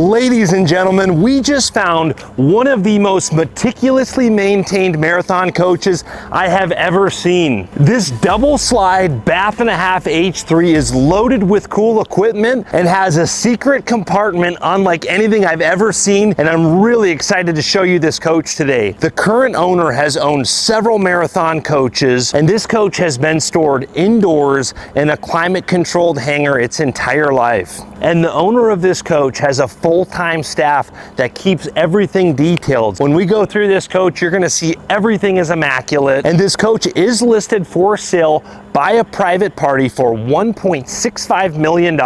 Ladies and gentlemen, we just found one of the most meticulously maintained marathon coaches I have ever seen. This double slide bath and a half H3 is loaded with cool equipment and has a secret compartment unlike anything I've ever seen, and I'm really excited to show you this coach today. The current owner has owned several marathon coaches, and this coach has been stored indoors in a climate-controlled hangar its entire life. And the owner of this coach has a full-time staff that keeps everything detailed. When we go through this coach, you're gonna see everything is immaculate, and this coach is listed for sale by a private party for $1.65 million.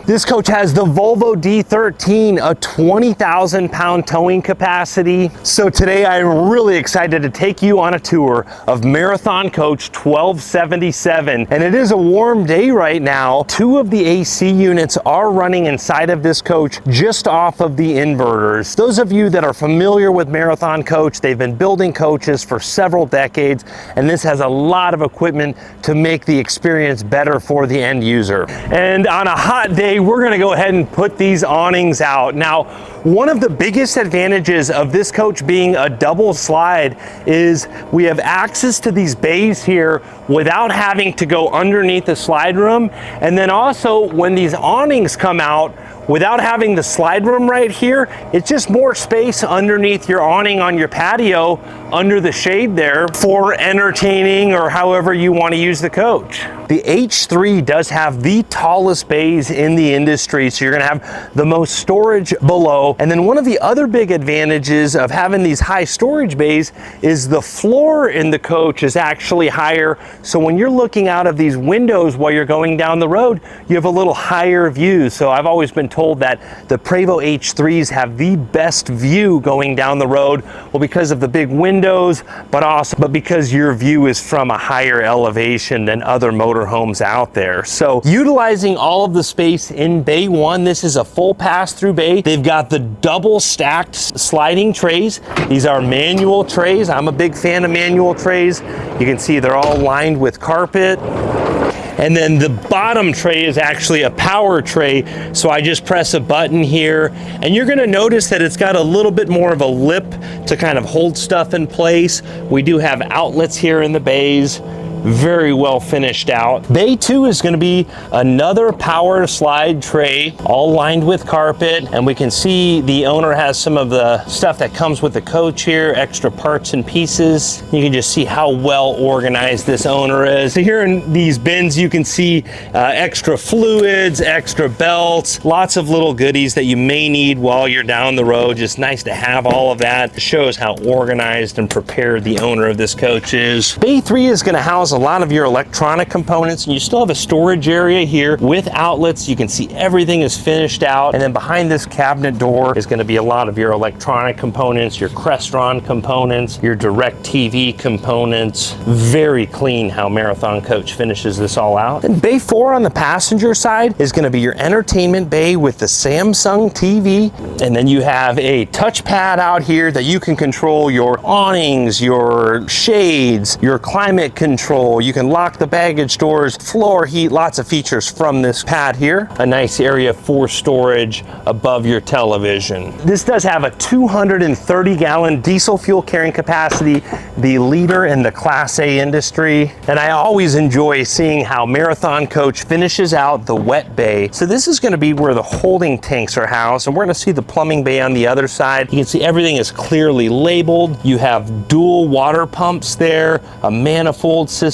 This coach has the Volvo D13, a 20,000 pound towing capacity. So today I'm really excited to take you on a tour of Marathon Coach 1277. And it is a warm day right now. 2 of the AC units are running inside of this coach just off of the inverters. Those of you that are familiar with Marathon Coach, they've been building coaches for several decades, and this has a lot of equipment to make the experience better for the end user. And on a hot day, we're gonna go ahead and put these awnings out. Now, one of the biggest advantages of this coach being a double slide is we have access to these bays here without having to go underneath the slide room. And then also when these awnings come out, without having the slide room right here, it's just more space underneath your awning on your patio under the shade there for entertaining or however you want to use the coach. The H3 does have the tallest bays in the industry, so you're gonna have the most storage below. And then one of the other big advantages of having these high storage bays is the floor in the coach is actually higher. So when you're looking out of these windows while you're going down the road, you have a little higher view. So I've always been told that the Prevost H3s have the best view going down the road, well, because of the big windows, but because your view is from a higher elevation than other motorhomes out there. So utilizing all of the space in Bay 1, this is a full pass-through bay. They've got the double stacked sliding trays. These are manual trays. I'm a big fan of manual trays. You can see they're all lined with carpet. And then the bottom tray is actually a power tray. So I just press a button here, and you're gonna notice that it's got a little bit more of a lip to kind of hold stuff in place. We do have outlets here in the bays. Very well finished out. Bay 2 is gonna be another power slide tray, all lined with carpet. And we can see the owner has some of the stuff that comes with the coach here, extra parts and pieces. You can just see how well organized this owner is. So here in these bins, you can see extra fluids, extra belts, lots of little goodies that you may need while you're down the road. Just nice to have all of that. It shows how organized and prepared the owner of this coach is. Bay 3 is gonna house a lot of your electronic components, and you still have a storage area here with outlets. You can see everything is finished out, and then behind this cabinet door is going to be a lot of your electronic components, your Crestron components, your DirecTV components. Very clean how Marathon Coach finishes this all out. Then Bay 4 on the passenger side is going to be your entertainment bay with the Samsung TV, and then you have a touchpad out here that you can control your awnings, your shades, your climate control. You can lock the baggage doors, floor heat, lots of features from this pad here. A nice area for storage above your television. This does have a 230-gallon diesel fuel carrying capacity, the leader in the Class A industry. And I always enjoy seeing how Marathon Coach finishes out the wet bay. So this is gonna be where the holding tanks are housed, and we're gonna see the plumbing bay on the other side. You can see everything is clearly labeled. You have dual water pumps there, a manifold system,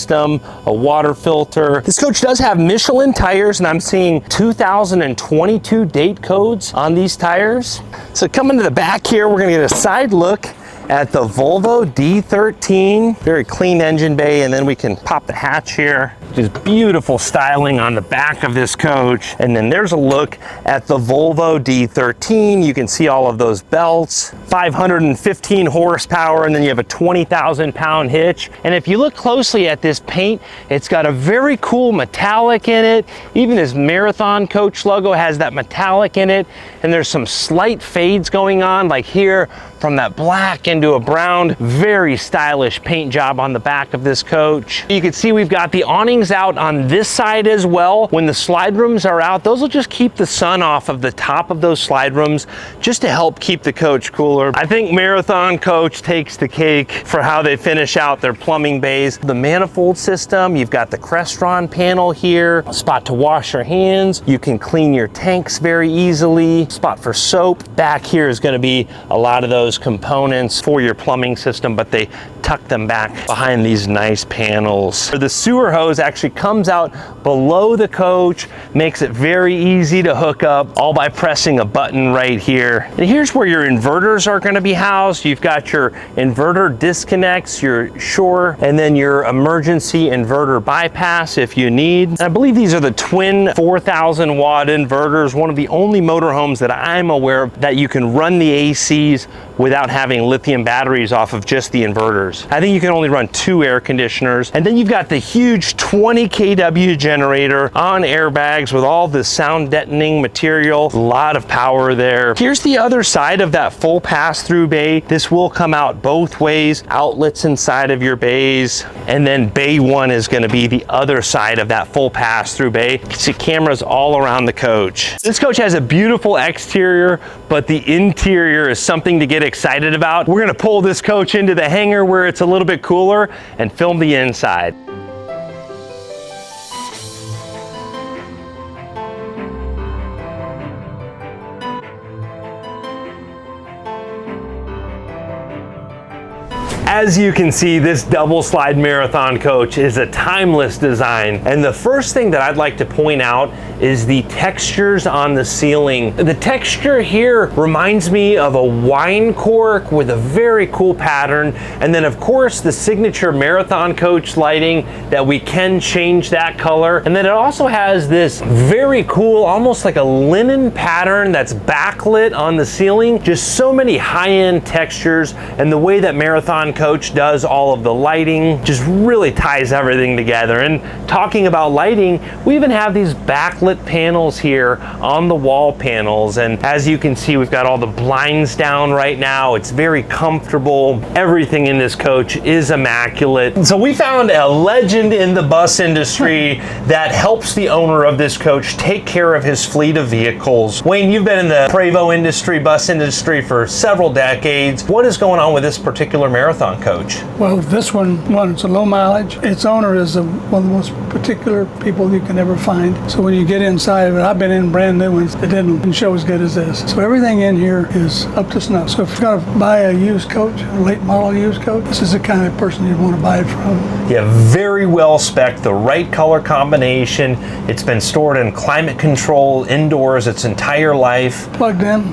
a water filter. This coach does have Michelin tires, and I'm seeing 2022 date codes on these tires. So coming to the back here, we're gonna get a side look at the Volvo D13. Very clean engine bay, and then we can pop the hatch here. Just beautiful styling on the back of this coach. And then there's a look at the Volvo D13. You can see all of those belts, 515 horsepower, and then you have a 20,000 pound hitch. And if you look closely at this paint, it's got a very cool metallic in it. Even his Marathon Coach logo has that metallic in it. And there's some slight fades going on, like here, from that black into a brown. Very stylish paint job on the back of this coach. You can see we've got the awnings out on this side as well. When the slide rooms are out, those will just keep the sun off of the top of those slide rooms just to help keep the coach cooler. I think Marathon Coach takes the cake for how they finish out their plumbing bays. The manifold system, you've got the Crestron panel here, a spot to wash your hands. You can clean your tanks very easily. Spot for soap. Back here is going to be a lot of those components for your plumbing system, but they tuck them back behind these nice panels. The sewer hose actually comes out below the coach, makes it very easy to hook up, all by pressing a button right here. And here's where your inverters are going to be housed. You've got your inverter disconnects, your shore, and then your emergency inverter bypass if you need. And I believe these are the twin 4,000 watt inverters, one of the only motorhomes that I'm aware of that you can run the ACs without having lithium batteries off of just the inverters. I think you can only run 2 air conditioners. And then you've got the huge 20 kW generator on airbags with all the sound deadening material. A lot of power there. Here's the other side of that full pass-through bay. This will come out both ways, outlets inside of your bays. And then bay 1 is going to be the other side of that full pass-through bay. You can see cameras all around the coach. This coach has a beautiful exterior, but the interior is something to get excited about. We're going to pull this coach into the hangar where it's a little bit cooler and film the inside. As you can see, this double slide Marathon coach is a timeless design. And the first thing that I'd like to point out is the textures on the ceiling. The texture here reminds me of a wine cork with a very cool pattern. And then of course the signature Marathon coach lighting that we can change that color. And then it also has this very cool, almost like a linen pattern that's backlit on the ceiling. Just so many high-end textures, and the way that Marathon Coach does all of the lighting just really ties everything together. And talking about lighting, we even have these backlit panels here on the wall panels, and as you can see, we've got all the blinds down right now. It's very comfortable. Everything in this coach is immaculate. So we found a legend in the bus industry that helps the owner of this coach take care of his fleet of vehicles. Wayne, you've been in the Prevost industry, bus industry for several decades. What is going on with this particular Marathon coach? Well, this one, it's a low mileage. Its owner is one of the most particular people you can ever find. So when you get inside of it, I've been in brand new ones, it didn't show as good as this. So everything in here is up to snuff. So if you're going to buy a used coach, a late model used coach, this is the kind of person you'd want to buy it from. Yeah, very well spec'd, the right color combination. It's been stored in climate control indoors its entire life. Plugged in,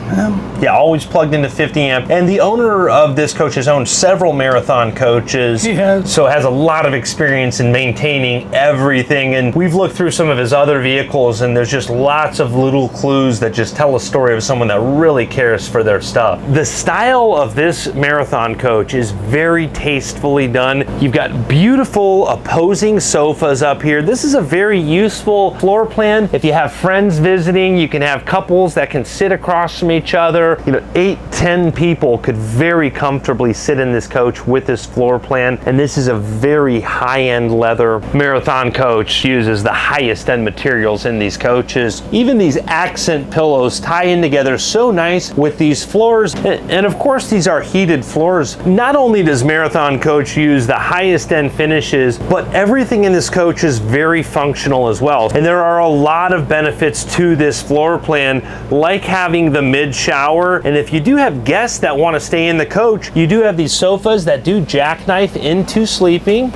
yeah, always plugged into 50 amp. And the owner of this coach has owned several Marathon coaches. He has. So has a lot of experience in maintaining everything. And we've looked through some of his other vehicles, and there's just lots of little clues that just tell a story of someone that really cares for their stuff. The style of this Marathon coach is very tastefully done. You've got beautiful opposing sofas up here. This is a very useful floor plan. If you have friends visiting, you can have couples that can sit across from each other. 8-10 people could very comfortably sit in this coach with this floor plan. And this is a very high-end leather. Marathon coach uses the highest end materials in these coaches. Even these accent pillows tie in together so nice with these floors. And of course, these are heated floors. Not only does Marathon coach use the highest end finishes, but everything in this coach is very functional as well. And there are a lot of benefits to this floor plan, like having the mid shower. And if you do have guests that want to stay in the coach, you do have these sofas that do jackknife into sleeping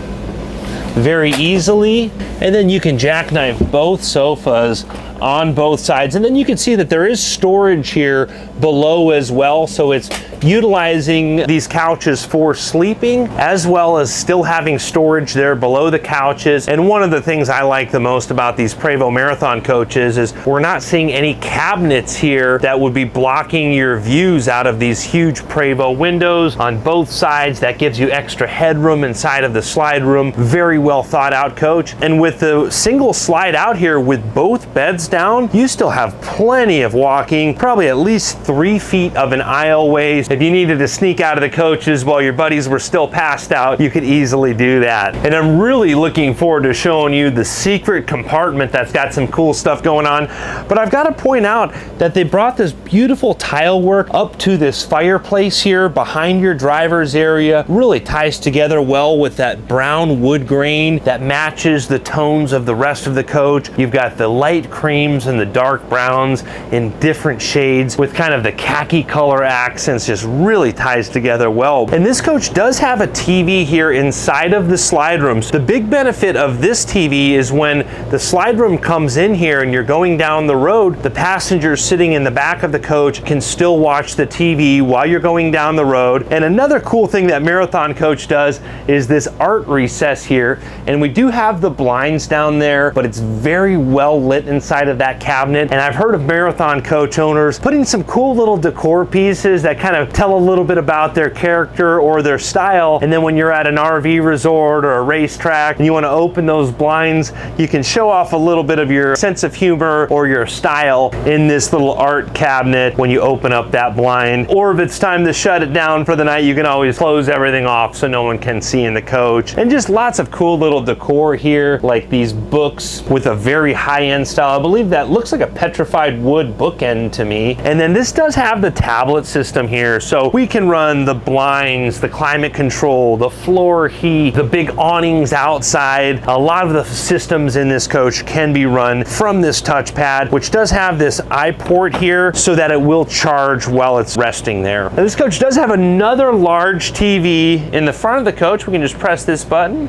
very easily. And then you can jackknife both sofas on both sides. And then you can see that there is storage here below as well. So it's utilizing these couches for sleeping, as well as still having storage there below the couches. And one of the things I like the most about these Prevost Marathon coaches is we're not seeing any cabinets here that would be blocking your views out of these huge Prevost windows on both sides. That gives you extra headroom inside of the slide room. Very well thought out coach. And with the single slide out here with both beds down, you still have plenty of walking, probably at least 3 feet of an aisleway. If you needed to sneak out of the coaches while your buddies were still passed out, you could easily do that. And I'm really looking forward to showing you the secret compartment that's got some cool stuff going on. But I've got to point out that they brought this beautiful tile work up to this fireplace here behind your driver's area. Really ties together well with that brown wood grain that matches the tones of the rest of the coach. You've got the light creams and the dark browns in different shades with kind of the khaki color accents. Just really ties together well. And this coach does have a TV here inside of the slide rooms. The big benefit of this TV is when the slide room comes in here and you're going down the road, the passengers sitting in the back of the coach can still watch the TV while you're going down the road. And another cool thing that Marathon Coach does is this art recess here. And we do have the blinds down there, but it's very well lit inside of that cabinet. And I've heard of Marathon Coach owners putting some cool little decor pieces that kind of tell a little bit about their character or their style. And then when you're at an RV resort or a racetrack and you want to open those blinds, you can show off a little bit of your sense of humor or your style in this little art cabinet when you open up that blind. Or if it's time to shut it down for the night, you can always close everything off so no one can see in the coach. And just lots of cool little decor here, like these books with a very high-end style. I believe that looks like a petrified wood bookend to me. And then this does have the tablet system here, so we can run the blinds, the climate control, the floor heat, the big awnings outside. A lot of the systems in this coach can be run from this touchpad, which does have this iPort here so that it will charge while it's resting there. Now, this coach does have another large TV in the front of the coach. We can just press this button.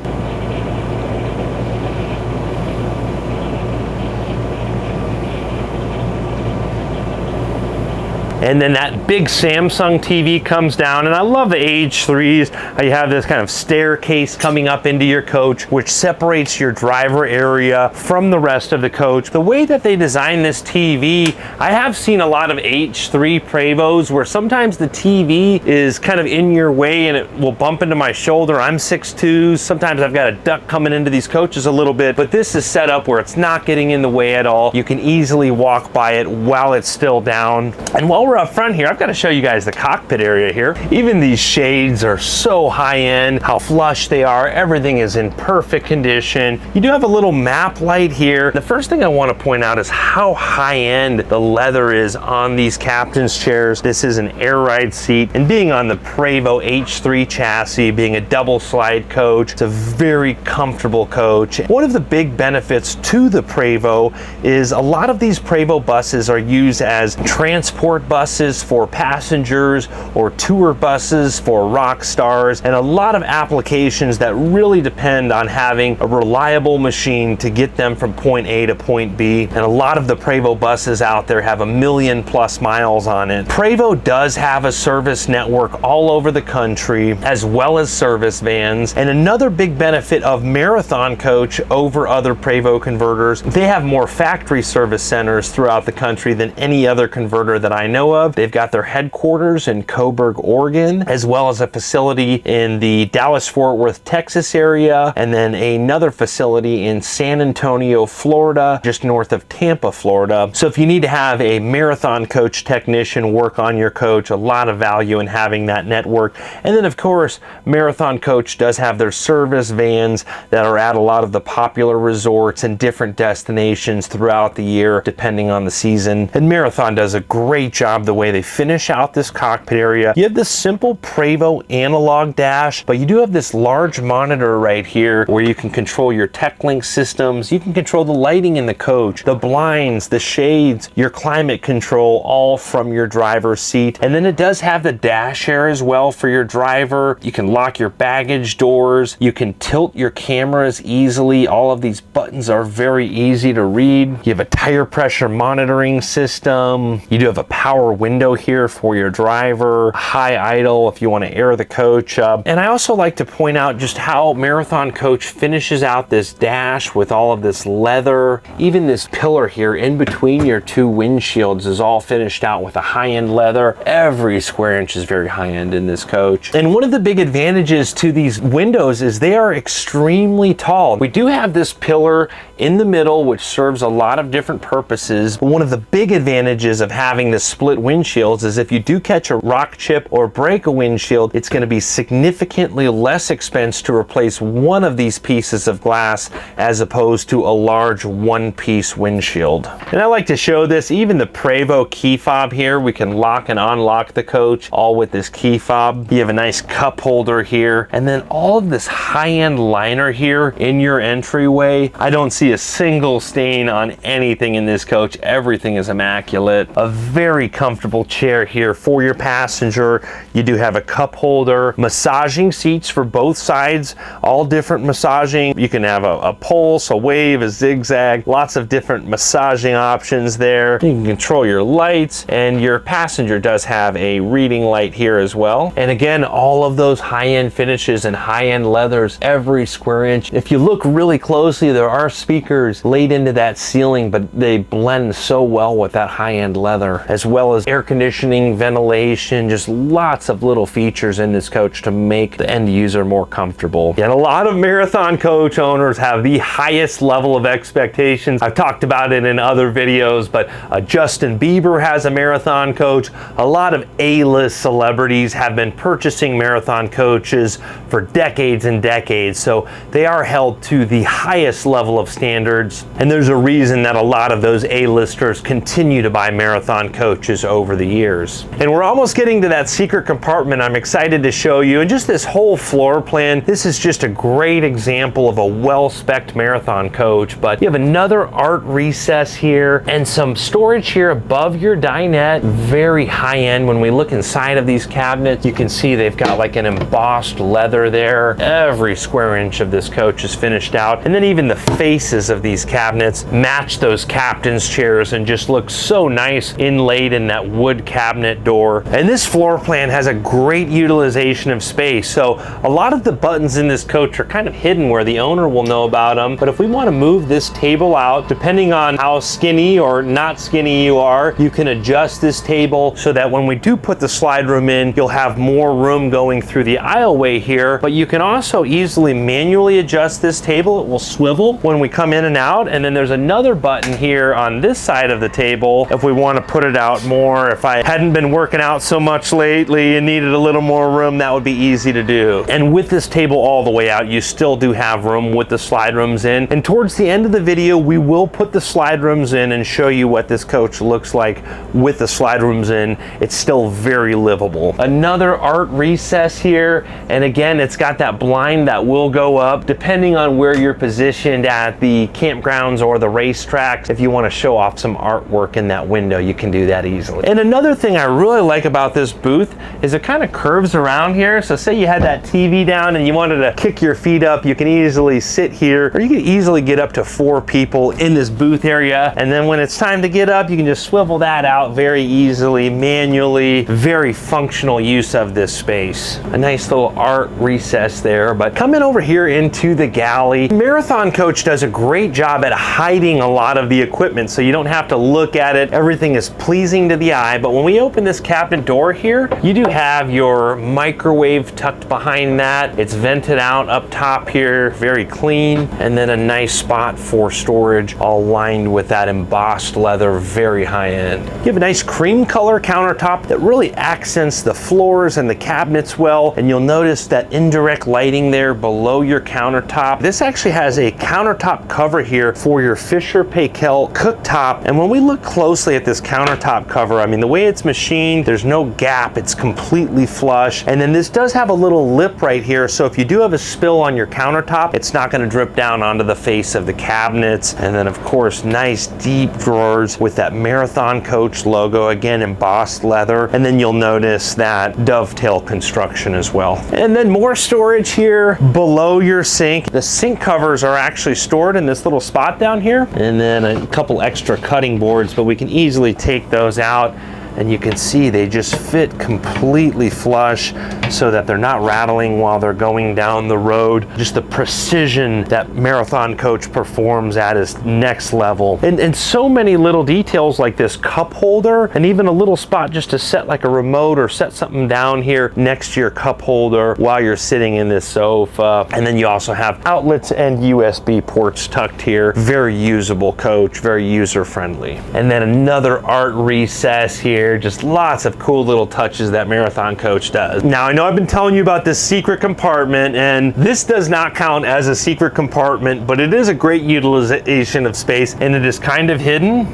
And then that big Samsung TV comes down, and I love the H3s. You have this kind of staircase coming up into your coach, which separates your driver area from the rest of the coach. The way that they design this TV, I have seen a lot of H3 Prevos where sometimes the TV is kind of in your way and it will bump into my shoulder. I'm 6'2", sometimes I've got a duck coming into these coaches a little bit, but this is set up where it's not getting in the way at all. You can easily walk by it while it's still down. And while we're up front here, I've got to show you guys the cockpit area here. Even these shades are so high-end, how flush they are. Everything is in perfect condition. You do have a little map light here. The first thing I want to point out is how high-end the leather is on these captain's chairs. This is an air ride seat, and being on the Prevost H3 chassis, being a double slide coach, it's a very comfortable coach. One of the big benefits to the Prevost is a lot of these Prevost buses are used as transport buses for passengers or tour buses for rock stars, and a lot of applications that really depend on having a reliable machine to get them from point A to point B. And a lot of the Prevost buses out there have 1 million+ miles on it. Prevost does have a service network all over the country, as well as service vans. And another big benefit of Marathon Coach over other Prevost converters, they have more factory service centers throughout the country than any other converter that I know of. They've got their headquarters in Coburg, Oregon, as well as a facility in the Dallas-Fort Worth, Texas area, and then another facility in San Antonio, Florida, just north of Tampa, Florida. So if you need to have a Marathon Coach technician work on your coach, a lot of value in having that network. And then of course, Marathon Coach does have their service vans that are at a lot of the popular resorts and different destinations throughout the year, depending on the season. And Marathon does a great job the way they finish out this cockpit area. You have this simple Prevost analog dash, but you do have this large monitor right here where you can control your TechLink systems. You can control the lighting in the coach, the blinds, the shades, your climate control, all from your driver's seat. And then it does have the dash air as well for your driver. You can lock your baggage doors. You can tilt your cameras easily. All of these buttons are very easy to read. You have a tire pressure monitoring system. You do have a power power window here for your driver, high idle if you want to air the coach up. And I also like to point out just how Marathon Coach finishes out this dash with all of this leather. Even this pillar here in between your two windshields is all finished out with a high-end leather. Every square inch is very high-end in this coach. And one of the big advantages to these windows is they are extremely tall. We do have this pillar in the middle, which serves a lot of different purposes. But one of the big advantages of having the split windshields is if you do catch a rock chip or break a windshield, it's going to be significantly less expense to replace one of these pieces of glass as opposed to a large one-piece windshield. And I like to show this, even the Prevost key fob here, we can lock and unlock the coach all with this key fob. You have a nice cup holder here, and then all of this high-end liner here in your entryway. I don't see a single stain on anything in this coach. Everything is immaculate. A very comfortable chair here for your passenger. You do have a cup holder, massaging seats for both sides, all different massaging. You can have a pulse, a wave, a zigzag, lots of different massaging options there. You can control your lights, and your passenger does have a reading light here as well. And again, all of those high-end finishes and high-end leathers, every square inch. If you look really closely, there are speakers laid into that ceiling, but they blend so well with that high-end leather, as well as air conditioning, ventilation, just lots of little features in this coach to make the end user more comfortable. And a lot of Marathon Coach owners have the highest level of expectations. I've talked about it in other videos, but Justin Bieber has a Marathon Coach. A lot of A-list celebrities have been purchasing Marathon Coaches for decades and decades, so they are held to the highest level of standards, and there's a reason that a lot of those A-listers continue to buy Marathon Coaches over the years. And we're almost getting to that secret compartment I'm excited to show you, and just this whole floor plan. This is just a great example of a well-spec'd Marathon Coach, but you have another art recess here and some storage here above your dinette. Very high-end. When we look inside of these cabinets, you can see they've got like an embossed leather there. Every square inch of this coach is finished out, and then even the faces of these cabinets match those captain's chairs and just look so nice inlaid in that wood cabinet door. And this floor plan has a great utilization of space, so a lot of the buttons in this coach are kind of hidden where the owner will know about them. But if we want to move this table out, depending on how skinny or not skinny you are, you can adjust this table so that when we do put the slide room in, you'll have more room going through the aisleway here. But you can also easily manually adjust this table. It will swivel when we come in and out. And then there's another button here on this side of the table if we want to put it out more. If I hadn't been working out so much lately and needed a little more room, that would be easy to do. And with this table all the way out, you still do have room with the slide rooms in. And towards the end of the video, we will put the slide rooms in and show you what this coach looks like with the slide rooms in. It's still very livable. Another art recess here, and again, it's got that blind that will go up depending on where you're positioned at the campgrounds or the racetracks. If you want to show off some artwork in that window, you can do that easily. And another thing I really like about this booth is it kind of curves around here. So say you had that TV down and you wanted to kick your feet up, you can easily sit here, or you can easily get up to 4 people in this booth area. And then when it's time to get up, you can just swivel that out very easily, manually. Very functional use of this space. A nice little art recess there. But coming over here into the galley, Marathon Coach does a great job at hiding a lot of the equipment, so you don't have to look at it. Everything is pleasing to the eye. But when we open this cabinet door here, you do have your microwave tucked behind that. It's vented out up top here, very clean, and then a nice spot for storage, all lined with that embossed leather, very high end. You have a nice cream color countertop that really accents the floors and the cabinets well, and you'll notice that indirect lighting there below your countertop. This actually has a countertop cover here for your Fisher Paykel cooktop, and when we look closely at this countertop cover, I mean, the way it's machined, there's no gap, it's completely flush. And then this does have a little lip right here, so if you do have a spill on your countertop, it's not going to drip down onto the face of the cabinets. And then of course, nice deep drawers with that Marathon Coach logo, again embossed leather. And then you'll notice that dovetail construction as well. And then more storage here below your sink. The sink covers are actually stored in this little spot down here, and then a couple extra cutting boards, but we can easily take those out. and you can see they just fit completely flush so that they're not rattling while they're going down the road. Just the precision that Marathon coach performs at is next level. And so many little details like this cup holder, and even a little spot just to set like a remote or set something down here next to your cup holder while you're sitting in this sofa. And then you also have outlets and USB ports tucked here. Very usable coach, very user friendly. And then another art recess here, just lots of cool little touches that Marathon coach does. Now I know I've been telling you about this secret compartment, and this does not count as a secret compartment, but it is a great utilization of space, and it is kind of hidden.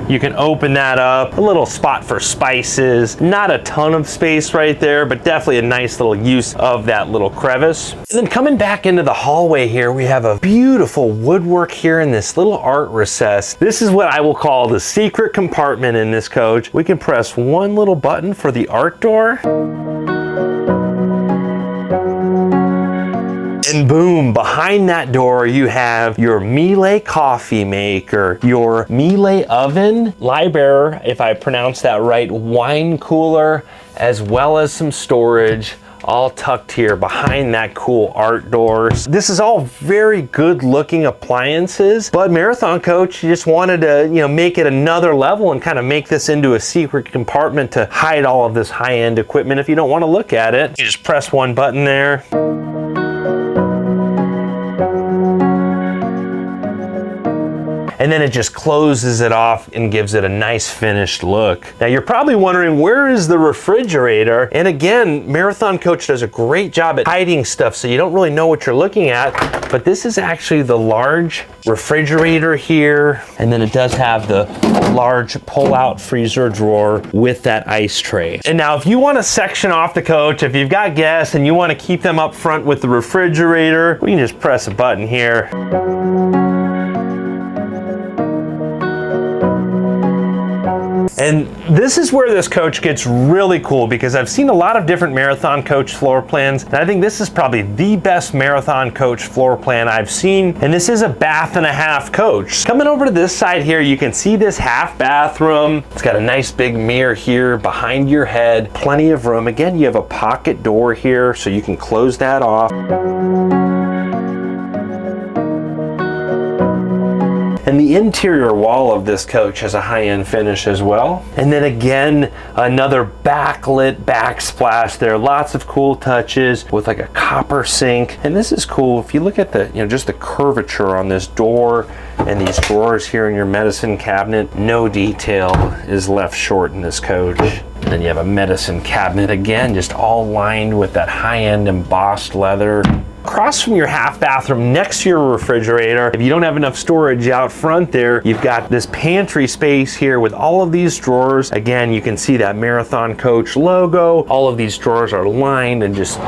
You can open that up, a little spot for spices, not a ton of space right there, but definitely a nice little use of that little crevice. And then coming back into the hallway here, we have a beautiful woodwork here in this little art recess. This is what I will call the secret compartment in this coach. We can press one little button for the art door. And boom, behind that door you have your Miele coffee maker, your Miele oven, Liebherr, if I pronounce that right, wine cooler, as well as some storage, all tucked here behind that cool art doors. This is all very good looking appliances, but Marathon coach just wanted to, make it another level and kind of make this into a secret compartment to hide all of this high-end equipment. If you don't want to look at it, you just press one button there. And then it just closes it off and gives it a nice finished look. Now you're probably wondering, where is the refrigerator? And again, Marathon coach does a great job at hiding stuff so you don't really know what you're looking at, but this is actually the large refrigerator here. And then it does have the large pull-out freezer drawer with that ice tray. And now if you want to section off the coach, if you've got guests and you want to keep them up front with the refrigerator, we can just press a button here. And this is where this coach gets really cool, because I've seen a lot of different Marathon coach floor plans, and I think this is probably the best Marathon coach floor plan I've seen. And this is a bath and a half coach. Coming over to this side here, you can see this half bathroom. It's got a nice big mirror here behind your head, plenty of room. Again, you have a pocket door here, so you can close that off. And the interior wall of this coach has a high-end finish as well. And then again, another backlit backsplash there. Lots of cool touches with like a copper sink. And this is cool. If you look at the, just the curvature on this door and these drawers here in your medicine cabinet, no detail is left short in this coach. And then you have a medicine cabinet, again, just all lined with that high-end embossed leather. Across from your half bathroom, next to your refrigerator, if you don't have enough storage out front there, you've got this pantry space here with all of these drawers. Again, you can see that Marathon coach logo. All of these drawers are lined, and just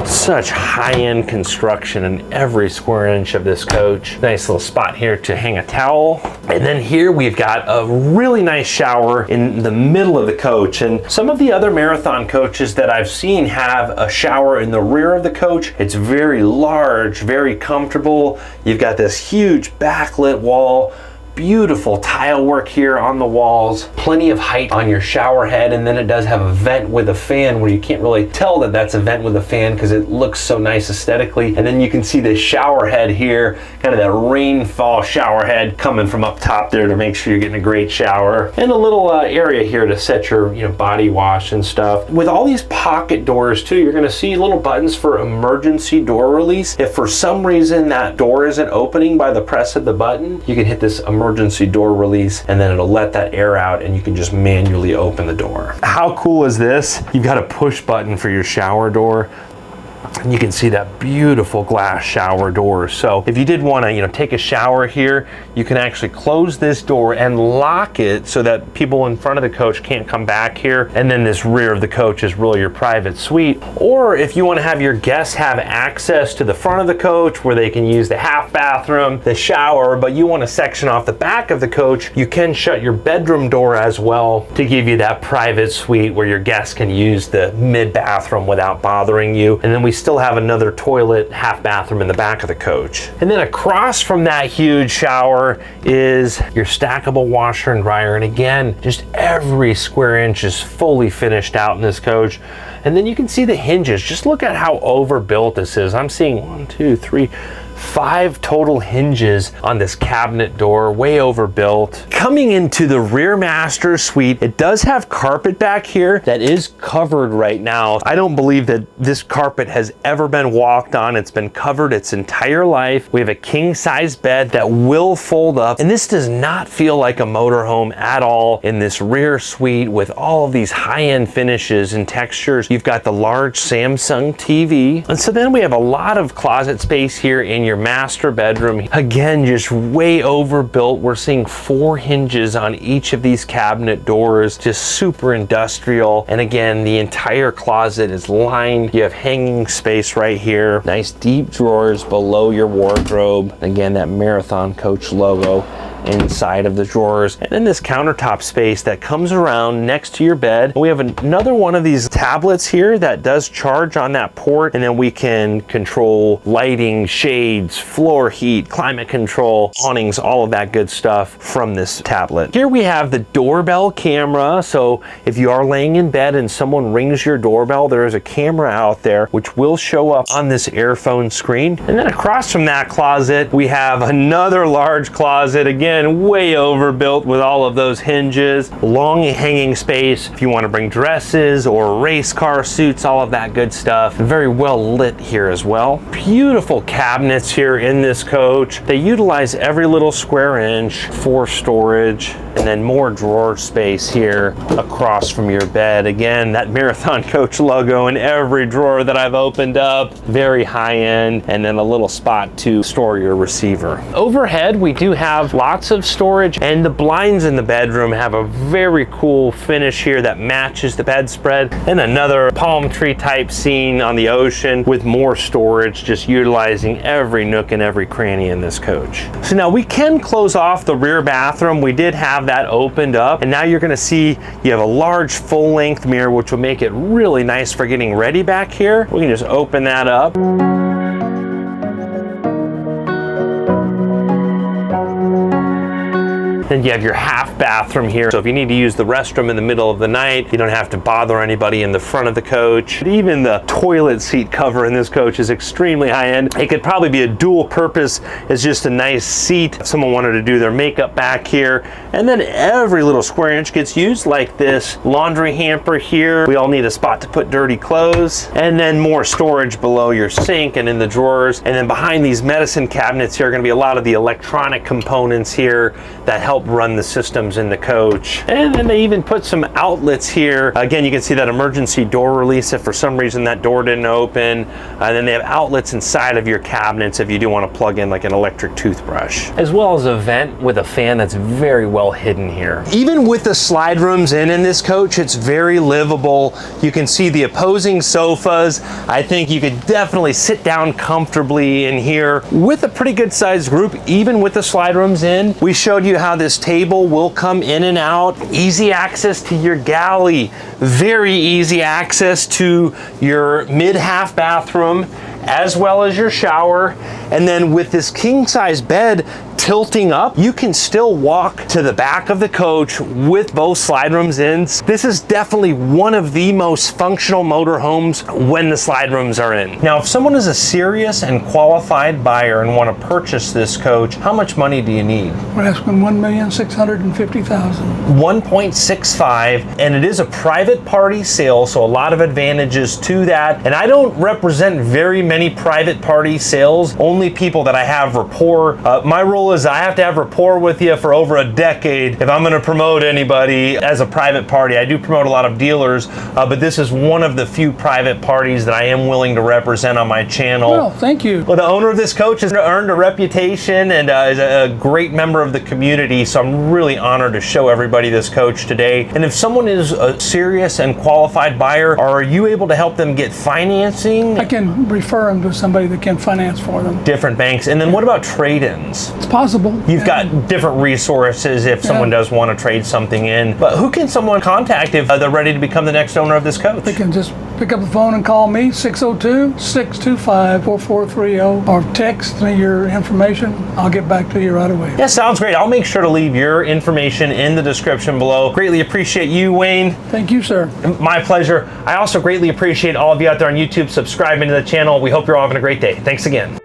such high-end construction in every square inch of this coach. Nice little spot here to hang a towel. And then here we've got a really nice shower in the middle of the coach. And some of the other Marathon coaches that I've seen have a shower in the rear of the coach. It's very large, very comfortable. You've got this huge backlit wall. Beautiful tile work here on the walls, plenty of height on your shower head, and then it does have a vent with a fan where you can't really tell that that's a vent with a fan because it looks so nice aesthetically. And then you can see the shower head here, kind of that rainfall shower head coming from up top there to make sure you're getting a great shower. And a little area here to set your body wash and stuff. With all these pocket doors too, you're going to see little buttons for emergency door release. If for some reason that door isn't opening by the press of the button, you can hit this emergency door release, and then it'll let that air out and you can just manually open the door. How cool is this? You've got a push button for your shower door. And you can see that beautiful glass shower door. So if you did want to, take a shower here, you can actually close this door and lock it so that people in front of the coach can't come back here. And then this rear of the coach is really your private suite. Or if you want to have your guests have access to the front of the coach where they can use the half bathroom, the shower, but you want to section off the back of the coach, you can shut your bedroom door as well to give you that private suite where your guests can use the mid bathroom without bothering you. And then we we still have another toilet, half bathroom in the back of the coach. And then across from that huge shower is your stackable washer and dryer. And again, just every square inch is fully finished out in this coach. And then you can see the hinges. Just look at how overbuilt this is. I'm seeing 1, 2, 3, 5 total hinges on this cabinet door, way overbuilt. Coming into the rear master suite, it does have carpet back here that is covered right now. I don't believe that this carpet has ever been walked on. It's been covered its entire life. We have a king size bed that will fold up, and this does not feel like a motorhome at all in this rear suite with all of these high-end finishes and textures. You've got the large Samsung TV, and so then we have a lot of closet space here in your master bedroom. Again, just way overbuilt. We're seeing 4 hinges on each of these cabinet doors, just super industrial. And again, the entire closet is lined. You have hanging space right here. Nice deep drawers below your wardrobe. Again, that Marathon Coach logo inside of the drawers. And then this countertop space that comes around next to your bed. We have another one of these tablets here that does charge on that port, and then we can control lighting, shades, floor heat, climate control, awnings, all of that good stuff from this tablet. Here we have the doorbell camera. So if you are laying in bed and someone rings your doorbell, there is a camera out there which will show up on this Airphone screen. And then across from that closet, we have another large closet. Again, way overbuilt with all of those hinges, long hanging space if you want to bring dresses or race car suits, all of that good stuff. Very well lit here as well. Beautiful cabinets here in this coach. They utilize every little square inch for storage, and then more drawer space here across from your bed. Again, that Marathon Coach logo in every drawer that I've opened up. Very high end, and then a little spot to store your receiver. Overhead, we do have lots of storage, and the blinds in the bedroom have a very cool finish here that matches the bedspread, and another palm tree type scene on the ocean with more storage, just utilizing every nook and every cranny in this coach. So now we can close off the rear bathroom. We did have that opened up, and now you're going to see you have a large full-length mirror, which will make it really nice for getting ready back here. We can just open that up. Then you have your half bathroom here. So if you need to use the restroom in the middle of the night, you don't have to bother anybody in the front of the coach. Even the toilet seat cover in this coach is extremely high end. It could probably be a dual purpose as just a nice seat if someone wanted to do their makeup back here. And then every little square inch gets used, like this laundry hamper here. We all need a spot to put dirty clothes. And then more storage below your sink and in the drawers. And then behind these medicine cabinets here are going to be a lot of the electronic components here that help run the systems in the coach. And then they even put some outlets here. Again, you can see that emergency door release if for some reason that door didn't open. And then they have outlets inside of your cabinets if you do want to plug in like an electric toothbrush, as well as a vent with a fan that's very well hidden here. Even with the slide rooms in this coach, it's very livable. You can see the opposing sofas. I think you could definitely sit down comfortably in here with a pretty good sized group, even with the slide rooms in. We showed you how this table will come in and out. Easy access to your galley. Very easy access to your mid-half bathroom, as well as your shower. And then with this king size bed tilting up, you can still walk to the back of the coach with both slide rooms in. This is definitely one of the most functional motorhomes when the slide rooms are in. Now, if someone is a serious and qualified buyer and want to purchase this coach, how much money do you need? We're asking $1,650,000. 1.65, and it is a private party sale, so a lot of advantages to that. And I don't represent very many private party sales, only people that I have rapport. My role is I have to have rapport with you for over a decade if I'm going to promote anybody as a private party. I do promote a lot of dealers, but this is one of the few private parties that I am willing to represent on my channel. Well, thank you. Well, the owner of this coach has earned a reputation and is a great member of the community, so I'm really honored to show everybody this coach today. And if someone is a serious and qualified buyer, are you able to help them get financing? I can refer them to somebody that can finance for them. different banks. And then what about trade-ins? It's possible. You've got different resources if someone does want to trade something in. But who can someone contact if they're ready to become the next owner of this coach? They can just pick up the phone and call me, 602-625-4430, or text me your information. I'll get back to you right away. Yeah, sounds great. I'll make sure to leave your information in the description below. Greatly appreciate you, Wayne. Thank you, sir. My pleasure. I also greatly appreciate all of you out there on YouTube subscribing to the channel. We hope you're all having a great day. Thanks again.